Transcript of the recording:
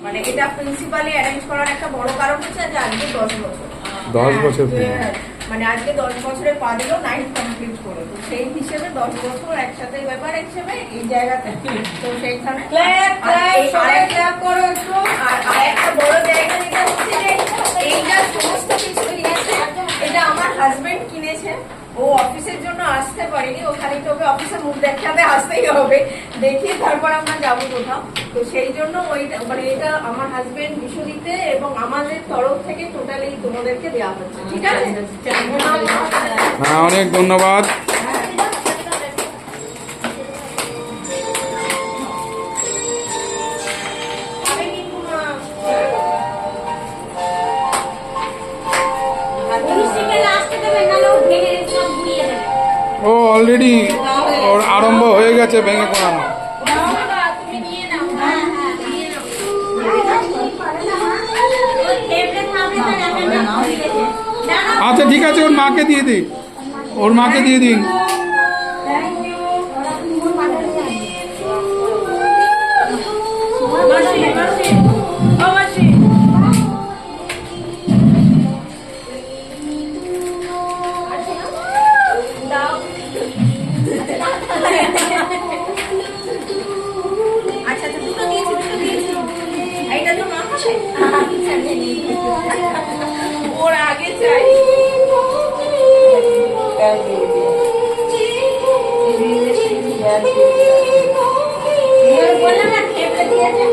মানে এটা principally arrange করার একটা বড় কারণ হচ্ছে যে আজকে 10 বছর। 10 বছর মানে আজকে 10 বছরে পা দিল, 9 কমপ্লিট করে, তো সেই হিসেবে 10 বছর একসাথে ব্যাপার হিসেবে এই জায়গাতে তো সেইখানে আর একটা বড় জায়গা যেটা হচ্ছে যে এইটা সমস্ত কিছু কিনেছে, এটা আমার হাজবেন্ড কিনেছে। ও অফিসের জন্য আসতে পারেনি, ও খালি তোকে অফিসে মুখ দেখাতে আসতেই হবে, দেখিয়ে তারপর আমরা যাবো কোথাও। তো সেই জন্য ওইটা মানে এটা আমার হাজবেন্ড বিশ্বজিতে এবং আমাদের তরফ থেকে টোটালি তোমাদেরকে দেওয়া হচ্ছে, ঠিক আছে? হ্যাঁ, অনেক ধন্যবাদ। ও অলরেডি ওর আরম্ভ হয়ে গেছে ভেঙে পড়ানো। আচ্ছা ঠিক আছে, ওর মাকে দিয়ে দিন, ওর মাকে দিয়ে দিন। আচ্ছা দুটো দিয়েছি, এইটা তো মা খাবে, ওর আগে চাই। বললাম না খেপে দিয়েছে।